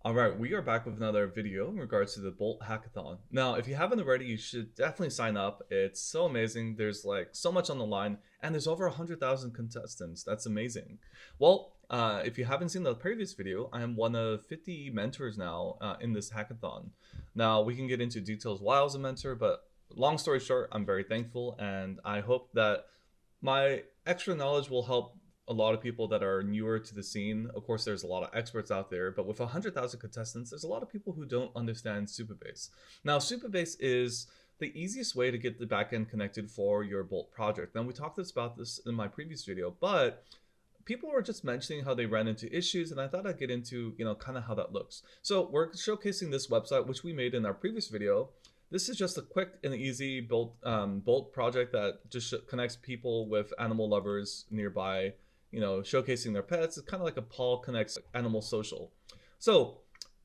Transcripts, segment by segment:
All right, we are back with another video in regards to the Bolt Hackathon. Now, if you haven't already, you should definitely sign up. It's so amazing. There's like so much on the line, and there's over 100,000 contestants. That's amazing. Well, if you haven't seen the previous video, I am one of 50 mentors now in this hackathon. Now, we can get into details why I was a mentor, but long story short, I'm very thankful, and I hope that my extra knowledge will help a lot of people that are newer to the scene. Of course, there's a lot of experts out there, but with 100,000 contestants, there's a lot of people who don't understand Supabase. Now, Supabase is the easiest way to get the backend connected for your Bolt project. Now, we talked about this in my previous video, but people were just mentioning how they ran into issues, and I thought I'd get into, kind of how that looks. So we're showcasing this website, which we made in our previous video. This is just a quick and easy Bolt project that just connects people with animal lovers nearby, showcasing their pets. It's kind of like a Paul Connects Animal Social. So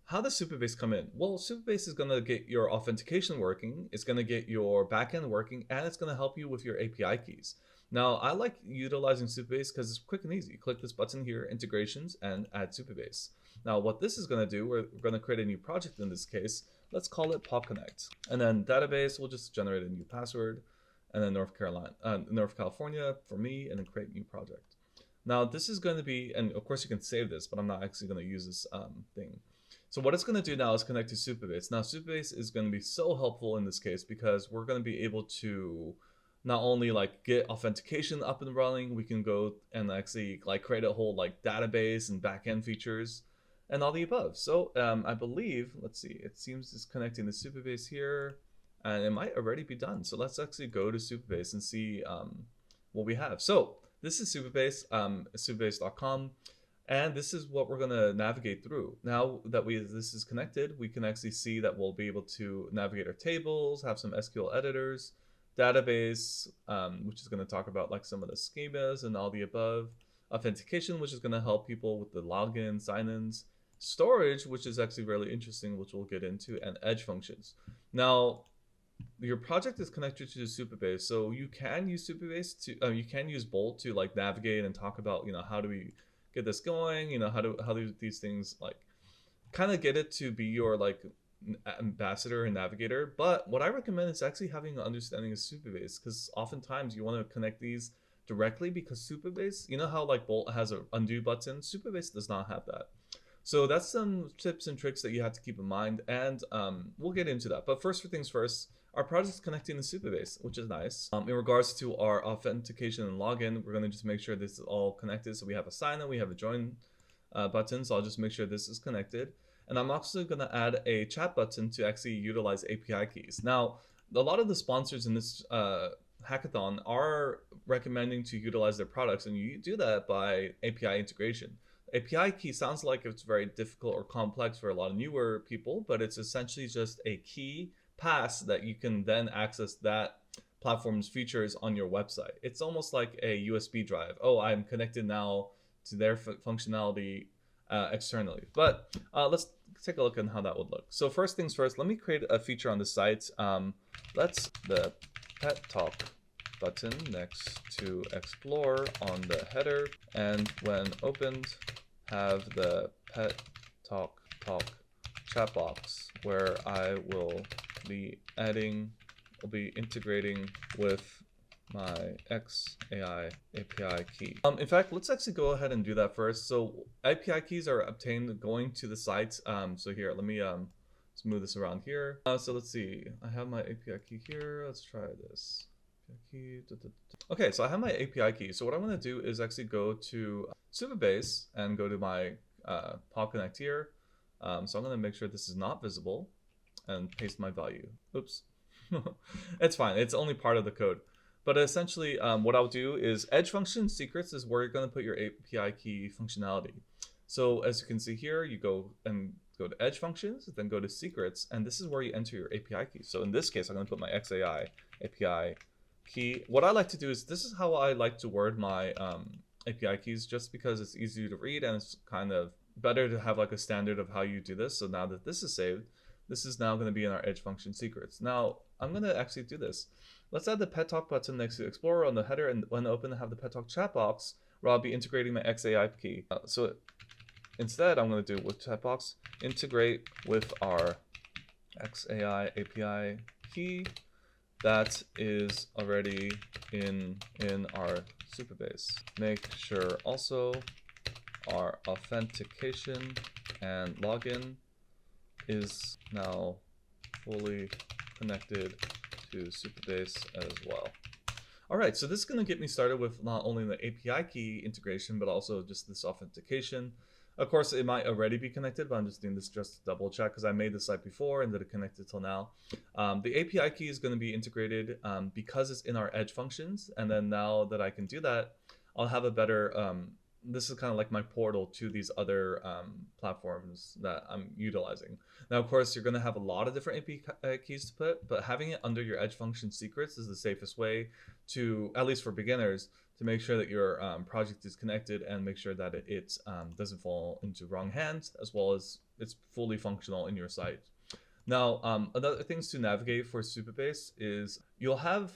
how does Supabase come in? Well, Supabase is going to get your authentication working, it's going to get your backend working, and it's going to help you with your API keys. Now, I like utilizing Supabase because it's quick and easy. Click this button here, integrations, and add Supabase. Now, what this is going to do, we're going to create a new project in this case. Let's call it Paul Connect. And then database, we'll just generate a new password. And then North California for me, and then create new project. Now, this is going to be, and of course you can save this, but I'm not actually going to use this thing. So what it's going to do now is connect to Supabase. Now, Supabase is going to be so helpful in this case because we're going to be able to not only like get authentication up and running, we can go and actually like create a whole like database and backend features and all the above. So I believe, let's see, it seems it's connecting to Supabase here, and it might already be done. So let's actually go to Supabase and see what we have. So this is Supabase, supabase.com, and this is what we're going to navigate through. Now that this is connected, we can actually see that we'll be able to navigate our tables, have some SQL editors, database, which is going to talk about like some of the schemas and all the above, authentication, which is going to help people with the login, sign-ins, storage, which is actually really interesting, which we'll get into, and edge functions. Now, your project is connected to Supabase, so you can use Supabase to you can use Bolt to like navigate and talk about how do we get this going, how do these things like kind of get it to be your like ambassador and navigator. But what I recommend is actually having an understanding of Supabase, because oftentimes you want to connect these directly, because Supabase, how like Bolt has an undo button, Supabase does not have that. So that's some tips and tricks that you have to keep in mind, and we'll get into that. But first things first, our project is connecting to Supabase, which is nice. In regards to our authentication and login, we're going to just make sure this is all connected. So we have a sign in, we have a join button, so I'll just make sure this is connected. And I'm also going to add a chat button to actually utilize API keys. Now, a lot of the sponsors in this hackathon are recommending to utilize their products, and you do that by API integration. API key sounds like it's very difficult or complex for a lot of newer people, but it's essentially just a key pass that you can then access that platform's features on your website. It's almost like a USB drive. Oh, I'm connected now to their functionality externally. But let's take a look at how that would look. So first things first, let me create a feature on the site. Let's the pet talk button next to explore on the header, and when opened, have the pet talk chat box where I will be integrating with my XAI API key. In fact, let's actually go ahead and do that first. So API keys are obtained going to the site. So here, let me let's move this around here. So let's see, I have my API key here. Let's try this. Okay, so I have my API key. So what I'm going to do is actually go to Supabase and go to my Paul Connect here. So I'm going to make sure this is not visible and paste my value. Oops. It's fine. It's only part of the code. But essentially, what I'll do is edge function secrets is where you're going to put your API key functionality. So as you can see here, you go to edge functions, then go to secrets, and this is where you enter your API key. So in this case, I'm going to put my XAI API key. What I like to do is, this is how I like to word my API keys, just because it's easier to read and it's kind of better to have like a standard of how you do this. So now that this is saved, this is now going to be in our edge function secrets. Now I'm going to actually do this. Let's add the pet talk button next to Explorer on the header, and when open, have the pet talk chat box where I'll be integrating my XAI key. So Instead, I'm going to do with chat box integrate with our XAI API key that is already in our Supabase. Make sure also our authentication and login is now fully connected to Supabase as well. All right, so this is going to get me started with not only the API key integration, but also just this authentication. Of course, it might already be connected, but I'm just doing this just to double check because I made the site before and did it connected till now. The API key is going to be integrated because it's in our edge functions. And then now that I can do that, I'll have a better, this is kind of like my portal to these other platforms that I'm utilizing. Now, of course, you're going to have a lot of different API keys to put, but having it under your edge function secrets is the safest way to, at least for beginners, to make sure that your project is connected and make sure that it doesn't fall into wrong hands, as well as it's fully functional in your site. Now, other things to navigate for Supabase is you'll have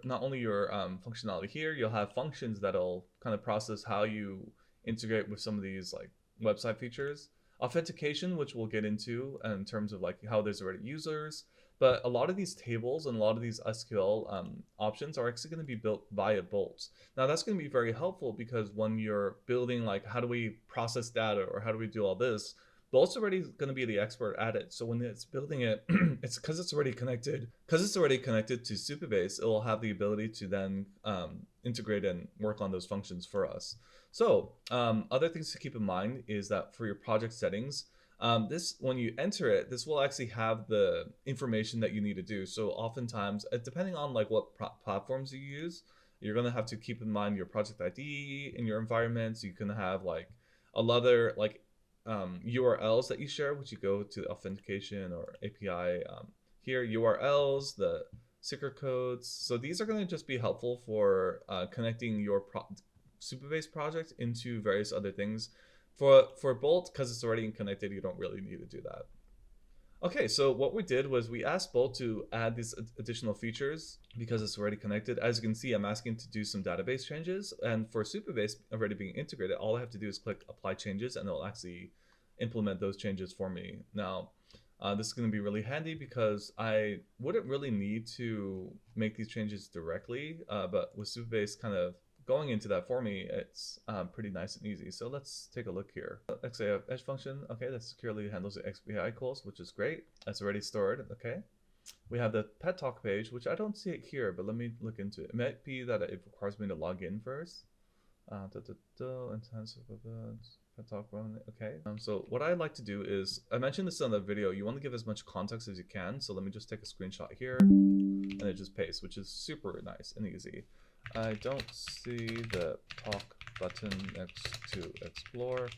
not only your functionality here, you'll have functions that'll kind of process how you integrate with some of these like website features. Authentication, which we'll get into in terms of like how there's already users, but a lot of these tables and a lot of these SQL options are actually going to be built via bolts. Now that's going to be very helpful because when you're building like how do we process data or how do we do all this, bolt's already going to be the expert at it. So when it's building it, it's because it's already connected. Because it's already connected to Supabase, it will have the ability to then integrate and work on those functions for us. So other things to keep in mind is that for your project settings, this when you enter it, this will actually have the information that you need to do. So oftentimes, depending on like what platforms you use, you're going to have to keep in mind your project ID in your environments. You can have like a lot of like URLs that you share, which you go to authentication or API here, URLs, the secret codes. So these are going to just be helpful for connecting your Supabase project into various other things. For Bolt, because it's already connected, you don't really need to do that. Okay, so what we did was we asked Bolt to add these additional features because it's already connected. As you can see, I'm asking to do some database changes. And for Supabase already being integrated, all I have to do is click apply changes and it'll actually implement those changes for me. Now, this is going to be really handy because I wouldn't really need to make these changes directly, but with Supabase kind of going into that for me, it's pretty nice and easy. So let's take a look here. XAI edge function, okay, that securely handles the XAI calls, which is great. That's already stored, okay. We have the pet talk page, which I don't see it here, but let me look into it. It might be that it requires me to log in first. Intensive pet talk run, okay. So what I like to do is, I mentioned this on the video, you want to give as much context as you can. So let me just take a screenshot here and it just pastes, which is super nice and easy. I don't see the talk button next to explore.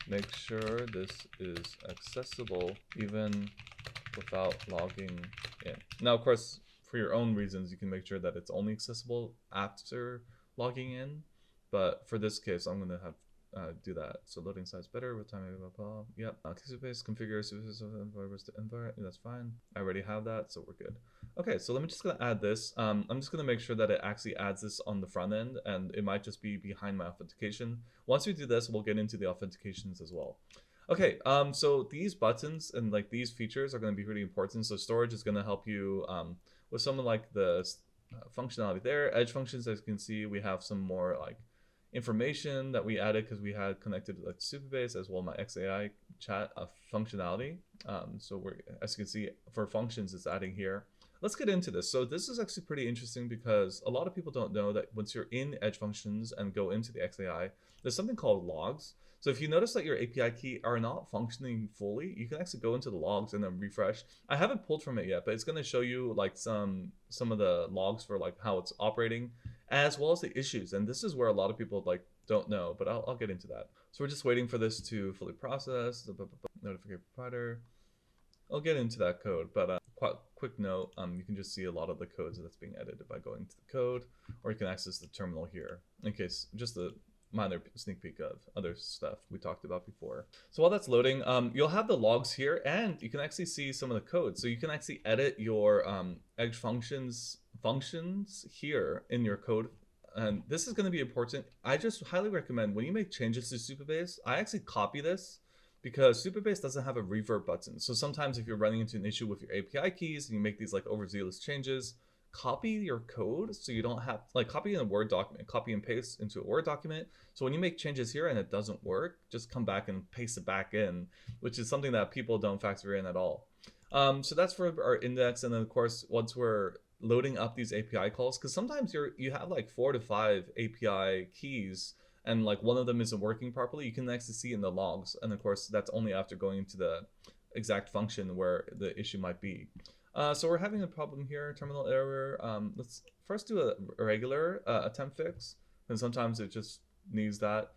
Make sure this is accessible even without logging in. Now, of course, for your own reasons, you can make sure that it's only accessible after logging in. But for this case, I'm going to have do that. So loading size better with time. Yep. Supabase configure environment. That's fine. I already have that, so we're good. Okay, so let me just gonna add this. I'm just gonna make sure that it actually adds this on the front end, and it might just be behind my authentication. Once we do this, we'll get into the authentications as well. Okay, so these buttons and like these features are going to be really important. So storage is going to help you with some of like the functionality there. Edge functions, as you can see, we have some more like information that we added because we had connected like Supabase as well my XAI chat functionality. So we're, as you can see, for functions, it's adding here. Let's get into this. So this is actually pretty interesting because a lot of people don't know that once you're in Edge functions and go into the XAI, there's something called logs. So if you notice that your API key are not functioning fully, you can actually go into the logs and then refresh. I haven't pulled from it yet, but it's going to show you like some of the logs for like how it's operating, as well as the issues. And this is where a lot of people like don't know, but I'll get into that. So we're just waiting for this to fully process. Notification provider. I'll get into that code, but quick note, you can just see a lot of the codes that's being edited by going to the code, or you can access the terminal here in case just a minor sneak peek of other stuff we talked about before. So while that's loading, you'll have the logs here and you can actually see some of the code. So you can actually edit your Edge functions here in your code. And this is going to be important. I just highly recommend when you make changes to Supabase, I actually copy this because Supabase doesn't have a revert button. So sometimes if you're running into an issue with your API keys and you make these like overzealous changes, copy your code so you don't have like copy in a Word document, copy and paste into a Word document. So when you make changes here and it doesn't work, just come back and paste it back in, which is something that people don't factor in at all. So that's for our index. And then of course, once we're loading up these API calls, because sometimes you have like 4 to 5 API keys and like one of them isn't working properly, you can actually see in the logs. And of course, that's only after going into the exact function where the issue might be. So we're having a problem here, terminal error. Let's first do a regular attempt fix, and sometimes it just needs that.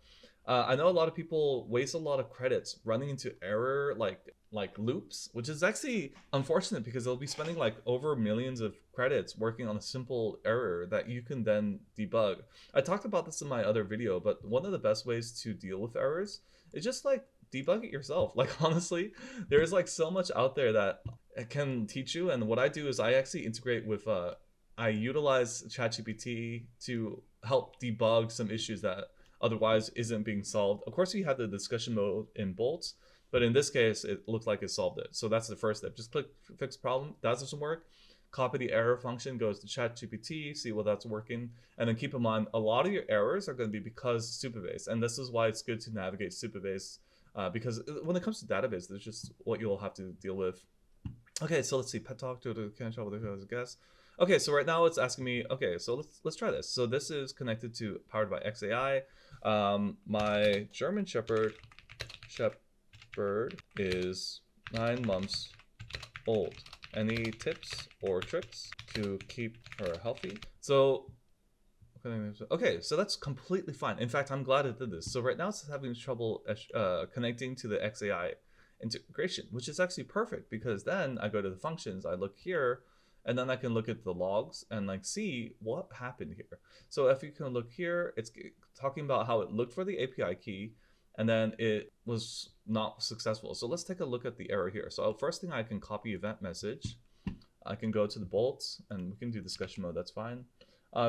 I know a lot of people waste a lot of credits running into error like loops, which is actually unfortunate because they'll be spending like over millions of credits working on a simple error that you can then debug. I talked about this in my other video, but one of the best ways to deal with errors is just like debug it yourself. Like honestly, there's like so much out there that can teach you. And what I do is I actually integrate with I utilize ChatGPT to help debug some issues that otherwise isn't being solved. Of course, you have the discussion mode in Bolt, but in this case, it looked like it solved it. So that's the first step. Just click fix problem. That doesn't work. Copy the error function, goes to ChatGPT, see what that's working. And then keep in mind, a lot of your errors are going to be because Supabase. And this is why it's good to navigate Supabase because when it comes to database, there's just what you'll have to deal with. Okay, so let's see. Pet talk to the can't tell whether I guess. Okay, so right now it's asking me. Okay, so let's try this. So this is connected to powered by XAI. My German Shepherd is 9 months old. Any tips or tricks to keep her healthy? So okay, so that's completely fine. In fact, I'm glad it did this. So right now it's having trouble connecting to the XAI integration, which is actually perfect because then I go to the functions, I look here, and then I can look at the logs and like see what happened here. So if you can look here, it's talking about how it looked for the API key and then it was not successful. So let's take a look at the error here. So first thing, I can copy event message. I can go to the bolts and we can do discussion mode, that's fine.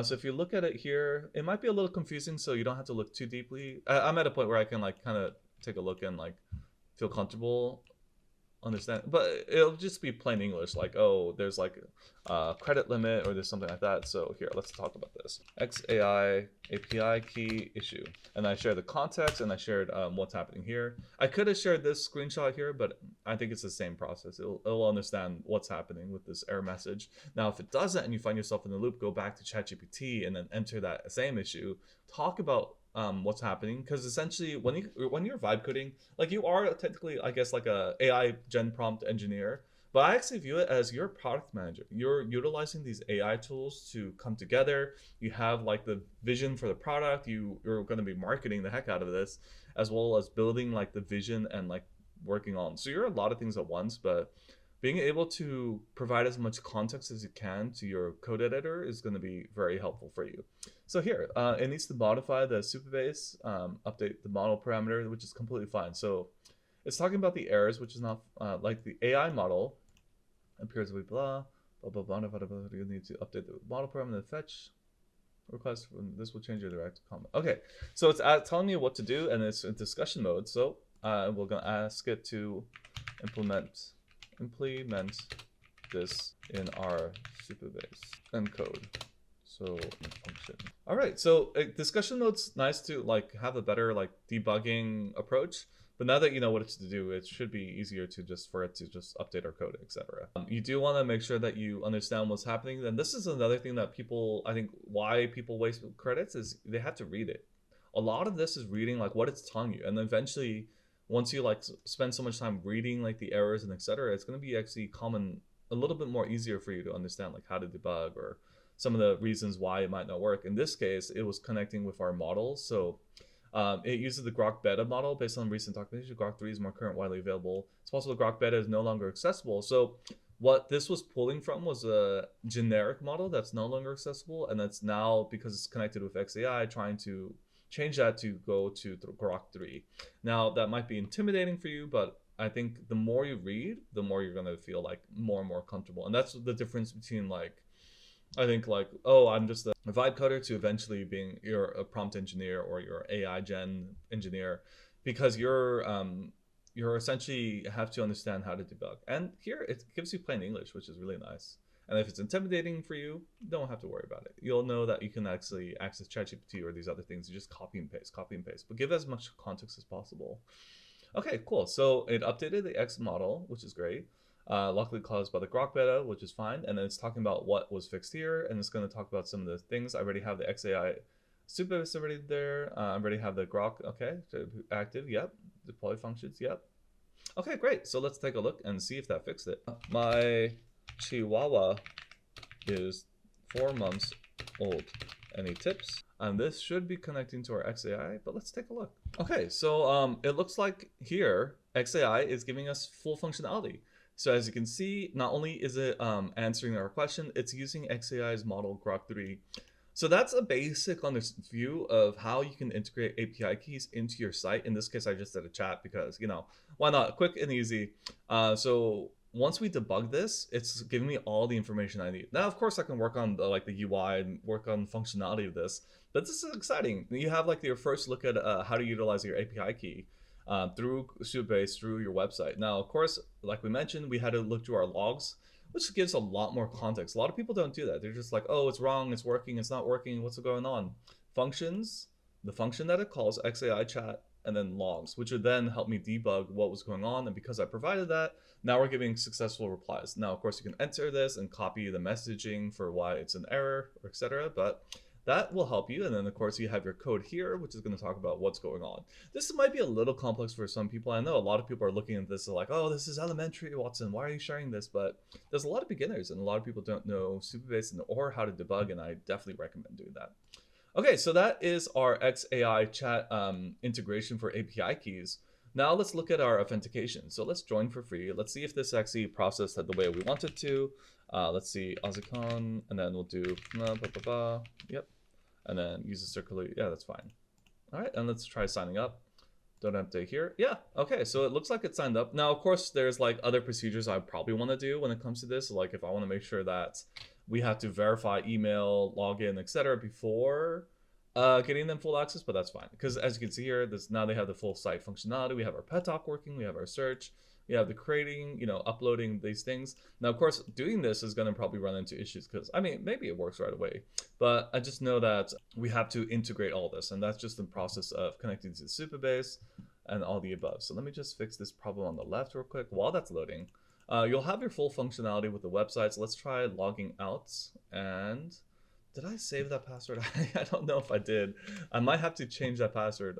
So if you look at it here, it might be a little confusing, so you don't have to look too deeply. I'm at a point where I can like kind of take a look and like feel comfortable, understand, but it'll just be plain English, like, oh, there's like a credit limit or there's something like that. So here, let's talk about this. XAI API key issue. And I shared the context and I shared what's happening here. I could have shared this screenshot here, but I think it's the same process. It'll understand what's happening with this error message. Now, if it doesn't and you find yourself in the loop, go back to ChatGPT and then enter that same issue. Talk about what's happening, because essentially when you're vibe coding, like you are technically, I guess, like a AI gen prompt engineer, but I actually view it as you're a product manager. You're utilizing these AI tools to come together. You have like the vision for the product. You're going to be marketing the heck out of this, as well as building like the vision and like working on. So you're a lot of things at once, but being able to provide as much context as you can to your code editor is going to be very helpful for you. So here, it needs to modify the Supabase, update the model parameter, which is completely fine. So it's talking about the errors, which is not like the AI model appears to be blah, blah, blah, blah, blah, blah, blah. You need to update the model parameter, fetch request. This will change your direct comment. Okay, so it's telling me what to do, and it's in discussion mode. So we're going to ask it to implement this in our Supabase encode. So function. All right, so discussion mode's nice to like have a better like debugging approach. But now that you know what it's to do, it should be easier to just update our code, etc. You do want to make sure that you understand what's happening. And this is another thing that I think why people waste credits is they have to read it. A lot of this is reading like what it's telling you, and eventually, once you like spend so much time reading like the errors and etc., it's going to be actually a little bit more easier for you to understand like how to debug or some of the reasons why it might not work. In this case, it was connecting with our models. So it uses the Grok Beta model based on recent documentation. Grok 3 is more current, widely available. It's possible Grok Beta is no longer accessible. So what this was pulling from was a generic model that's no longer accessible, and that's now, because it's connected with XAI, trying to change that to go to Grok 3. Now, that might be intimidating for you, but I think the more you read, the more you're going to feel like more and more comfortable. And that's the difference between like, I think like, oh, I'm just a vibe coder to eventually being you're a prompt engineer or you're AI gen engineer, because you're you're essentially have to understand how to debug. And here it gives you plain English, which is really nice. And if it's intimidating for you, don't have to worry about it. You'll know that you can actually access ChatGPT or these other things. You just copy and paste, but give as much context as possible. Okay, cool. So it updated the X model, which is great. Luckily caused by the Grok beta, which is fine. And then it's talking about what was fixed here, and it's going to talk about some of the things. I already have the XAI Supabase already there. I already have the Grok, okay, active, yep. Deploy functions, yep. Okay, great. So let's take a look and see if that fixed it. My Chihuahua is 4 months old. Any tips? And this should be connecting to our XAI, but let's take a look. Okay, so it looks like here, XAI is giving us full functionality. So as you can see, not only is it answering our question, it's using XAI's model Grok 3. So that's a basic view of how you can integrate API keys into your site. In this case, I just did a chat because, you know, why not? Quick and easy. So once we debug this, it's giving me all the information I need. Now, of course, I can work on the UI and work on functionality of this, but this is exciting. You have like your first look at how to utilize your API key through Supabase, through your website. Now, of course, like we mentioned, we had to look through our logs, which gives a lot more context. A lot of people don't do that. They're just like, oh, it's wrong, it's working, it's not working, what's going on? Functions, the function that it calls, XAI chat, and then logs, which would then help me debug what was going on. And because I provided that, now we're giving successful replies. Now, of course, you can enter this and copy the messaging for why it's an error, or etc. But that will help you. And then, of course, you have your code here, which is going to talk about what's going on. This might be a little complex for some people. I know a lot of people are looking at this like, oh, this is elementary, Watson. Why are you sharing this? But there's a lot of beginners and a lot of people don't know Supabase or how to debug, and I definitely recommend doing that. Okay, so that is our XAI chat integration for API keys. Now let's look at our authentication. So let's join for free. Let's see if this actually processed the way we want it to. Let's see, AussieCon, and then we'll do, yep. And then use the circular, yeah, that's fine. All right, and let's try signing up. Don't update here. Yeah, okay, so it looks like it signed up. Now, of course, there's like other procedures I probably want to do when it comes to this. Like if I want to make sure that we have to verify email, login, etc. before getting them full access, but that's fine. Because as you can see here, now they have the full site functionality. We have our pet talk working, we have our search, we have the creating, uploading these things. Now, of course, doing this is going to probably run into issues because, I mean, maybe it works right away, but I just know that we have to integrate all this, and that's just the process of connecting to the Supabase and all the above. So let me just fix this problem on the left real quick while that's loading. You'll have your full functionality with the website. So let's try logging out. And did I save that password? I don't know if I did. I might have to change that password.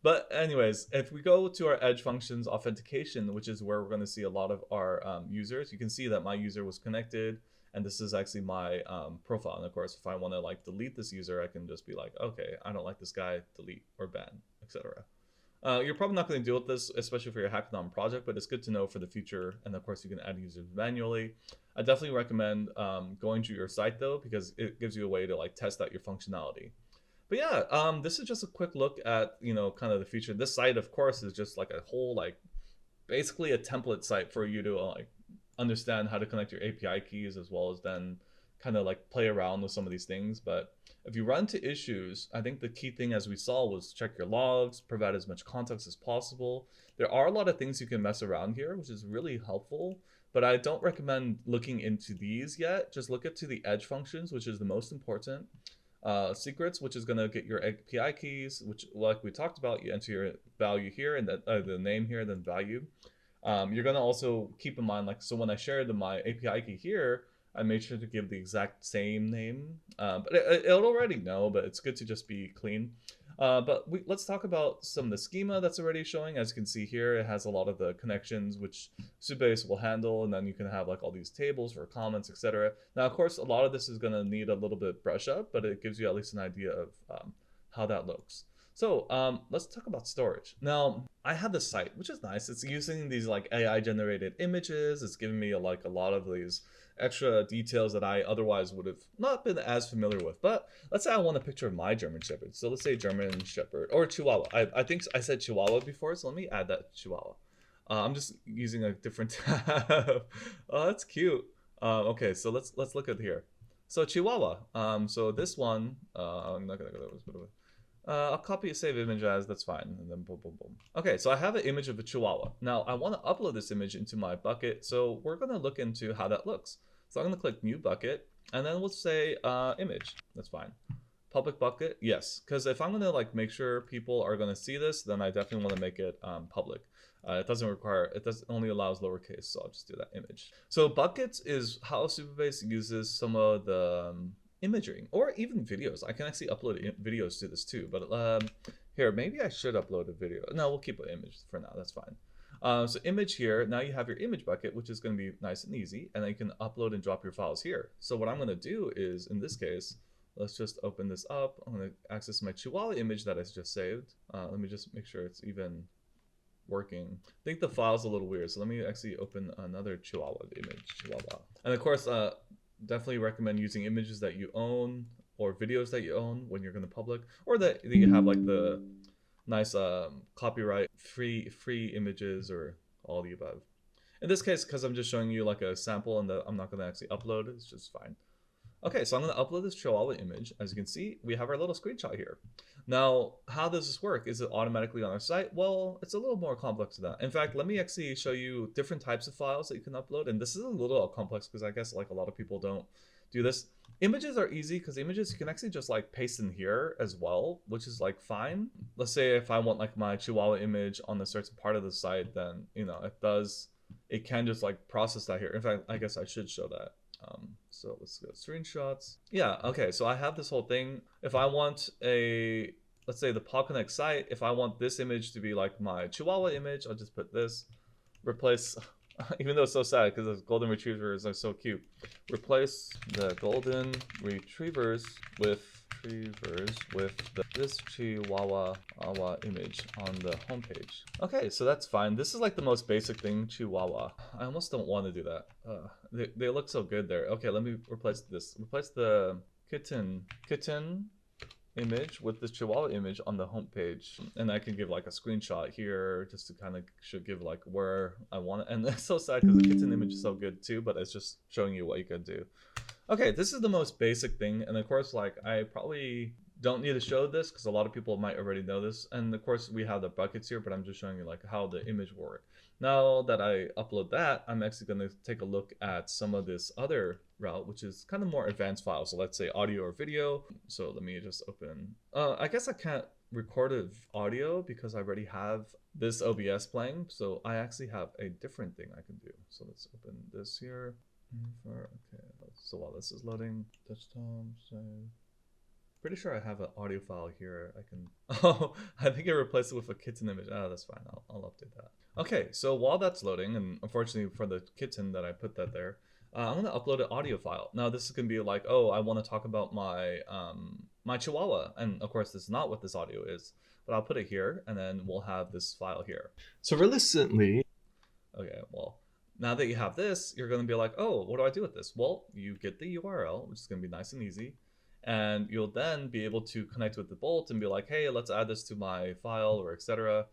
But anyways, if we go to our Edge functions authentication, which is where we're going to see a lot of our users, you can see that my user was connected, and this is actually my profile. And of course, if I want to like delete this user, I can just be like, okay, I don't like this guy, delete or ban, etc. You're probably not going to deal with this, especially for your Hackathon project, but it's good to know for the future. And of course, you can add users manually. I definitely recommend going to your site though, because it gives you a way to like test out your functionality. But yeah, this is just a quick look at, kind of the feature. This site, of course, is just like a whole, like, basically a template site for you to like understand how to connect your API keys, as well as then kind of like play around with some of these things. But if you run into issues, I think the key thing, as we saw, was check your logs, provide as much context as possible. There are a lot of things you can mess around here, which is really helpful, but I don't recommend looking into these yet. Just look into the Edge functions, which is the most important. Secrets, which is going to get your API keys, which, like we talked about, you enter your value here and the name here, then value. You're going to also keep in mind, like, so when I shared my API key here, I made sure to give the exact same name, but it'll already know, but it's good to just be clean. But let's talk about some of the schema that's already showing. As you can see here, it has a lot of the connections which Supabase will handle, and then you can have like all these tables for comments, etc. Now, of course, a lot of this is going to need a little bit brush up, but it gives you at least an idea of how that looks. So let's talk about storage. Now, I have this site, which is nice. It's using these like AI generated images. It's giving me like a lot of these extra details that I otherwise would have not been as familiar with. But let's say I want a picture of my German Shepherd. So let's say German Shepherd or Chihuahua. I think I said Chihuahua before, so let me add that Chihuahua. I'm just using a different tab. Oh, that's cute. Okay, so let's look at here. So Chihuahua. So this one, I'm not gonna go there. I'll copy a save image as, that's fine, and then boom, boom, boom. Okay, so I have an image of a chihuahua. Now I want to upload this image into my bucket, so we're gonna look into how that looks. So I'm gonna click new bucket, and then we'll say image. That's fine. Public bucket, yes, because if I'm gonna like make sure people are gonna see this, then I definitely want to make it public. It doesn't require, it does only allows lowercase, so I'll just do that image. So buckets is how Supabase uses some of the imaging or even videos. I can actually upload videos to this too, but here, maybe I should upload a video. No, we'll keep an image for now, that's fine. So image here, now you have your image bucket, which is going to be nice and easy, and then you can upload and drop your files here. So what I'm going to do is, in this case, let's just open this up. I'm going to access my Chihuahua image that I just saved. Let me just make sure it's even working. I think the file's a little weird, so let me actually open another Chihuahua image, Chihuahua. And of course, definitely recommend using images that you own or videos that you own when you're going to public, or that you have like the nice copyright free images or all the above. In this case, because I'm just showing you like a sample and I'm not going to actually upload, it's just fine. Okay, so I'm going to upload this Chihuahua image. As you can see, we have our little screenshot here. Now, how does this work? Is it automatically on our site? Well, it's a little more complex than that. In fact, let me actually show you different types of files that you can upload. And this is a little complex because I guess like a lot of people don't do this. Images are easy because images you can actually just like paste in here as well, which is like fine. Let's say if I want like my Chihuahua image on a certain part of the site, then, you know, it can just like process that here. In fact, I guess I should show that. So let's go screenshots. Yeah, okay, so I have this whole thing. If I want let's say the Paw Connect site, if I want this image to be like my Chihuahua image, I'll just put this, replace, even though it's so sad because the golden retrievers are so cute, replace the golden retrievers with this Chihuahua image on the homepage. Okay, so that's fine. This is like the most basic thing, Chihuahua. I almost don't want to do that. They look so good there. Okay, let me replace this. Replace the kitten image with this Chihuahua image on the homepage, and I can give like a screenshot here just to kind of should give like where I want it. And it's so sad because the kitten image is so good too, but it's just showing you what you can do. Okay, this is the most basic thing, and of course, like I probably don't need to show this because a lot of people might already know this. And of course, we have the buckets here, but I'm just showing you like how the image works. Now that I upload that, I'm actually going to take a look at some of this other route, which is kind of more advanced files. So let's say audio or video. So let me just open. I guess I can't record audio because I already have this OBS playing. So I actually have a different thing I can do. So let's open this here. Okay, so while this is loading, desktop, save. Pretty sure I have an audio file here. I can, oh, I think I replaced it with a kitten image. Oh, that's fine, I'll update that. Okay, so while that's loading, and unfortunately for the kitten that I put that there, I'm gonna upload an audio file. Now this is gonna be like, oh, I wanna talk about my, my Chihuahua. And of course this is not what this audio is, but I'll put it here and then we'll have this file here. So realistically, okay, well, now that you have this, you're going to be like, oh, what do I do with this? Well, you get the URL, which is going to be nice and easy. And you'll then be able to connect with the Bolt and be like, hey, let's add this to my file or etc.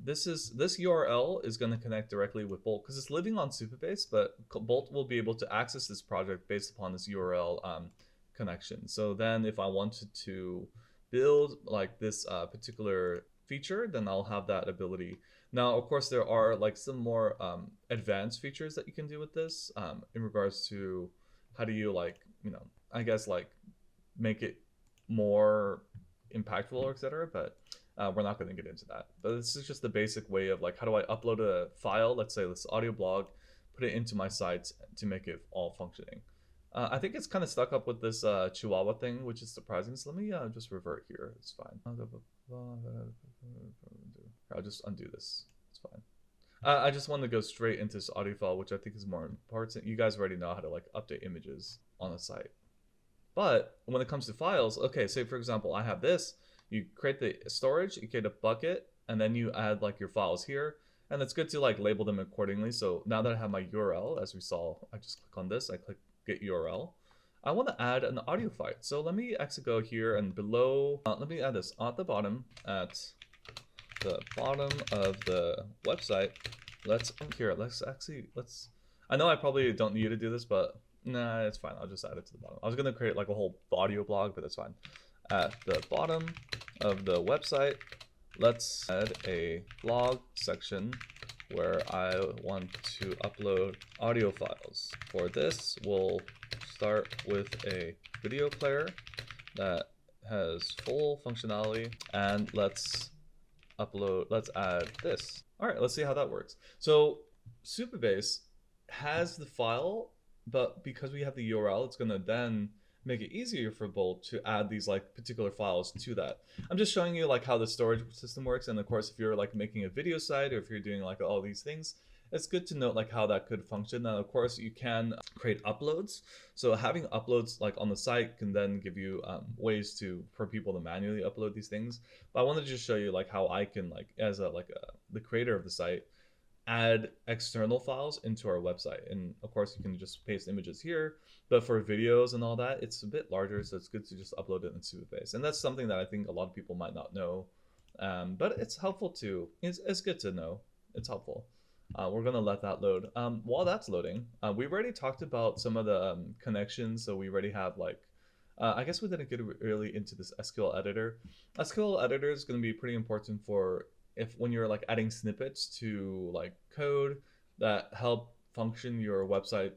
This URL is going to connect directly with Bolt because it's living on Supabase, but Bolt will be able to access this project based upon this URL connection. So then if I wanted to build like this particular feature, then I'll have that ability. Now, of course, there are like some more advanced features that you can do with this in regards to how do you like, you know, I guess like make it more impactful or etc. But we're not going to get into that. But this is just the basic way of like, how do I upload a file, let's say this audio blog, put it into my site to make it all functioning. I think it's kind of stuck up with this Chihuahua thing, which is surprising. So let me just revert here. It's fine. I'll just undo this. It's fine. I just want to go straight into this audio file, which I think is more important. You guys already know how to like update images on a site. But when it comes to files, okay, say for example, I have this. You create the storage, you create a bucket, and then you add like your files here. And it's good to like label them accordingly. So now that I have my URL, as we saw, I just click on this, I click get URL. I want to add an audio file. So let me actually go here and below, let me add this at the bottom of the website. Let's I know I probably don't need you to do this, but nah, it's fine. I'll just add it to the bottom. I was going to create like a whole audio blog, but that's fine. at the bottom of the website, let's add a blog section where I want to upload audio files. For this, we'll start with a video player that has full functionality, and let's add this. All right, let's see how that works. So Supabase has the file, but because we have the URL, it's gonna then make it easier for Bolt to add these like particular files to that. I'm just showing you like how the storage system works, and of course if you're like making a video site or if you're doing like all these things, it's good to note like how that could function. Now of course you can create uploads, so having uploads like on the site can then give you ways for people to manually upload these things. But I wanted to just show you like how I can like as the creator of the site add external files into our website. And of course you can just paste images here, but for videos and all that, it's a bit larger, so it's good to just upload it in Supabase. And that's something that I think a lot of people might not know, but it's helpful to, it's good to know. It's helpful. We're gonna let that load. While that's loading, we've already talked about some of the connections. So we already have like, I guess we didn't get really into this SQL editor. SQL editor is going to be pretty important for when you're like adding snippets to like code that help function your website.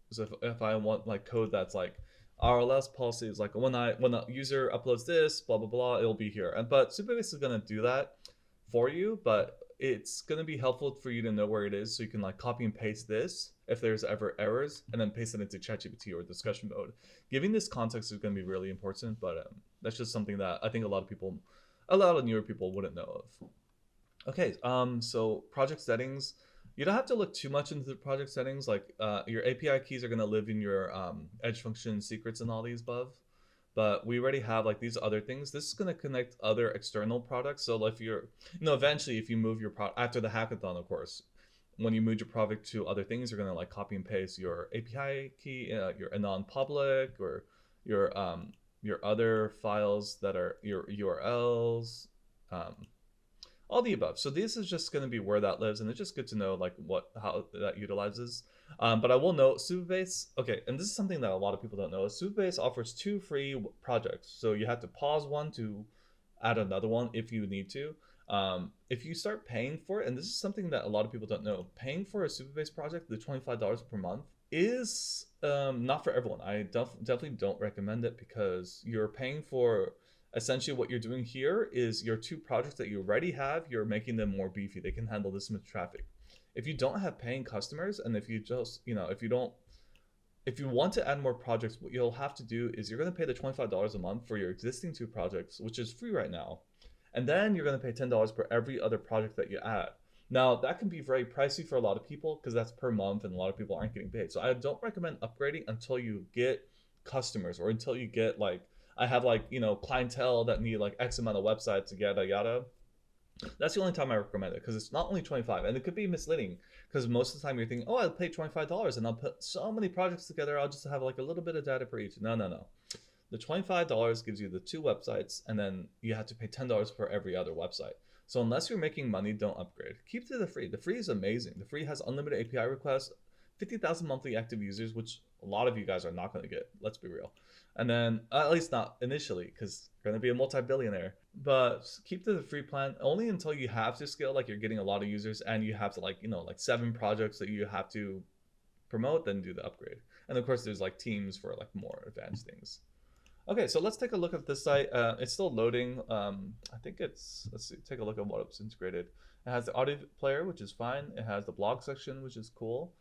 So if I want like code that's like RLS policies, like when a user uploads this, blah blah blah, it'll be here. But Supabase is going to do that for you, but it's going to be helpful for you to know where it is, so you can like copy and paste this if there's ever errors, and then paste it into ChatGPT or discussion mode. Giving this context is going to be really important, but that's just something that I think a lot of newer people wouldn't know of. Okay, so project settings. You don't have to look too much into the project settings. Like your API keys are going to live in your edge function secrets and all these above. But we already have like these other things. This is going to connect other external products. So if you're, eventually if you move your product after the hackathon, of course, when you move your project to other things, you're going to like copy and paste your API key, your non-public, or your other files that are your URLs, all the above. So this is just going to be where that lives, and it's just good to know like how that utilizes. But I will note Supabase, okay, and this is something that a lot of people don't know, is Supabase offers 2 free projects. So you have to pause one to add another one if you need to. If you start paying for it, and this is something that a lot of people don't know, paying for a Supabase project, the $25 per month, is not for everyone. I definitely don't recommend it, because you're paying for, essentially what you're doing here is your 2 projects that you already have, you're making them more beefy. They can handle this much traffic. If you don't have paying customers, and if you just, if you want to add more projects, what you'll have to do is you're going to pay the $25 a month for your existing 2 projects, which is free right now. And then you're going to pay $10 per every other project that you add. Now, that can be very pricey for a lot of people, because that's per month and a lot of people aren't getting paid. So I don't recommend upgrading until you get customers, or until you get like, I have like, clientele that need like X amount of websites, yada yada. That's the only time I recommend it, because it's not only 25, and it could be misleading, because most of the time you're thinking, oh, I'll pay $25 and I'll put so many projects together, I'll just have like a little bit of data for each. No. The $25 gives you the 2 websites, and then you have to pay $10 for every other website. So unless you're making money, don't upgrade. Keep to the free. The free is amazing. The free has unlimited API requests, 50,000 monthly active users, which a lot of you guys are not going to get. Let's be real. And then, at least not initially, because you're going to be a multi-billionaire. But keep to the free plan only until you have to scale, like you're getting a lot of users and you have to like 7 projects that you have to promote, then do the upgrade. And of course there's like teams for like more advanced things. Okay, so let's take a look at this site. It's still loading. I think let's see, take a look at what it's integrated. It has the audio player, which is fine. It has the blog section, which is cool.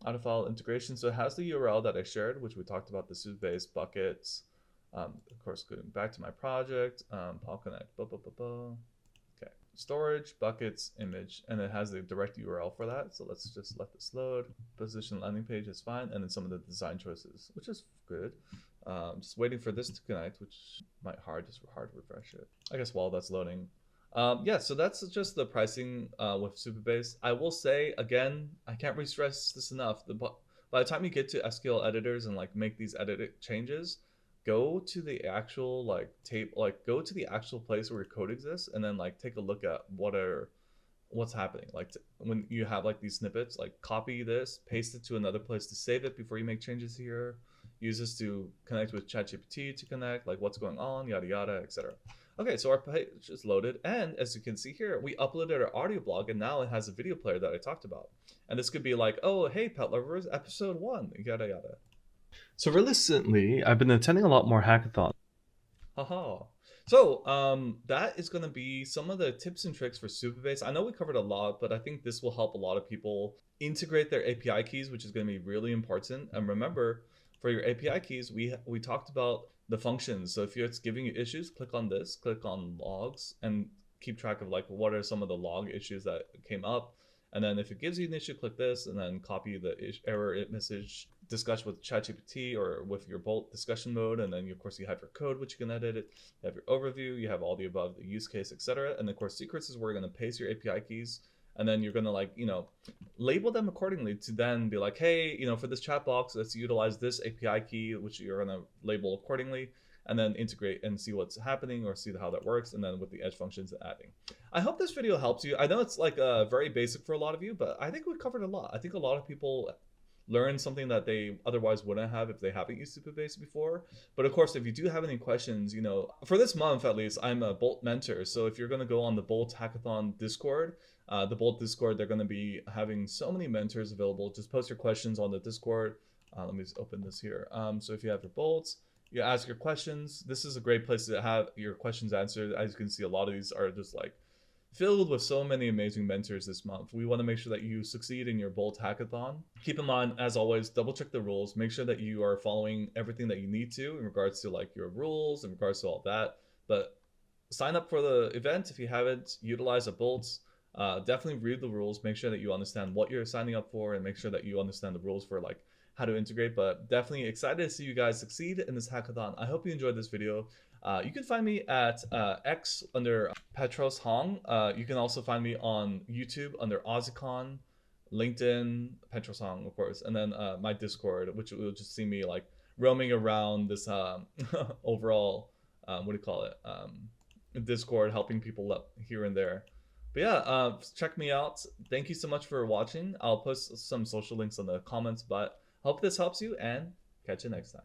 Auto file integration. So it has the URL that I shared, which we talked about, the Supabase buckets. Of course, going back to my project, Paul Connect, okay, storage, buckets, image, and it has the direct URL for that. So let's just let this load. Position landing page is fine, and then some of the design choices, which is good. Just waiting for this to connect, which might just hard refresh it. I guess while that's loading. Yeah, so that's just the pricing with Supabase. I will say again, I can't really stress this enough. By the time you get to SQL editors and like make these edit changes, go to the actual go to the actual place where your code exists, and then like take a look at what's happening. Like when you have like these snippets, like copy this, paste it to another place to save it before you make changes here. use this to connect with ChatGPT to connect, like what's going on, yada yada, etc. Okay, so our page is loaded, and as you can see here, we uploaded our audio blog, and now it has a video player that I talked about. And this could be like, oh, hey, pet lovers, episode 1, yada yada. So recently, I've been attending a lot more hackathons. Haha. So that is going to be some of the tips and tricks for Supabase. I know we covered a lot, but I think this will help a lot of people integrate their API keys, which is going to be really important. And remember, for your API keys, we talked about the functions. So if it's giving you issues, click on this, click on logs, and keep track of like what are some of the log issues that came up. And then if it gives you an issue, click this, and then copy the error message, discuss with ChatGPT or with your Bolt discussion mode. And then of course you have your code, which you can edit it. You have your overview, you have all the above, the use case, etc. And of course secrets is where you're going to paste your API keys. And then you're going to like, label them accordingly to then be like, hey, for this chat box, let's utilize this API key, which you're going to label accordingly, and then integrate and see what's happening or see how that works. And then with the edge functions adding. I hope this video helps you. I know it's like very basic for a lot of you, but I think we covered a lot. I think a lot of people learn something that they otherwise wouldn't have if they haven't used Supabase before. But of course, if you do have any questions, for this month at least, I'm a Bolt mentor. So if you're going to go on the Bolt Hackathon Discord, the Bolt Discord, they're going to be having so many mentors available. Just post your questions on the Discord. Let me just open this here. So if you have your bolts, you ask your questions. This is a great place to have your questions answered. As you can see, a lot of these are just like filled with so many amazing mentors this month. We want to make sure that you succeed in your Bolt Hackathon. Keep in mind, as always, double check the rules. Make sure that you are following everything that you need to in regards to like your rules, in regards to all that. But sign up for the event if you haven't. Utilize a Bolt. Definitely read the rules. Make sure that you understand what you're signing up for, and make sure that you understand the rules for like how to integrate. But definitely excited to see you guys succeed in this hackathon. I hope you enjoyed this video. You can find me at X under Petros Hong. You can also find me on YouTube under OzzyCon, LinkedIn, Petros Hong, of course, and then my Discord, which will just see me like roaming around this overall, what do you call it, Discord, helping people up here and there. But yeah, check me out. Thank you so much for watching. I'll post some social links in the comments, but hope this helps you, and catch you next time.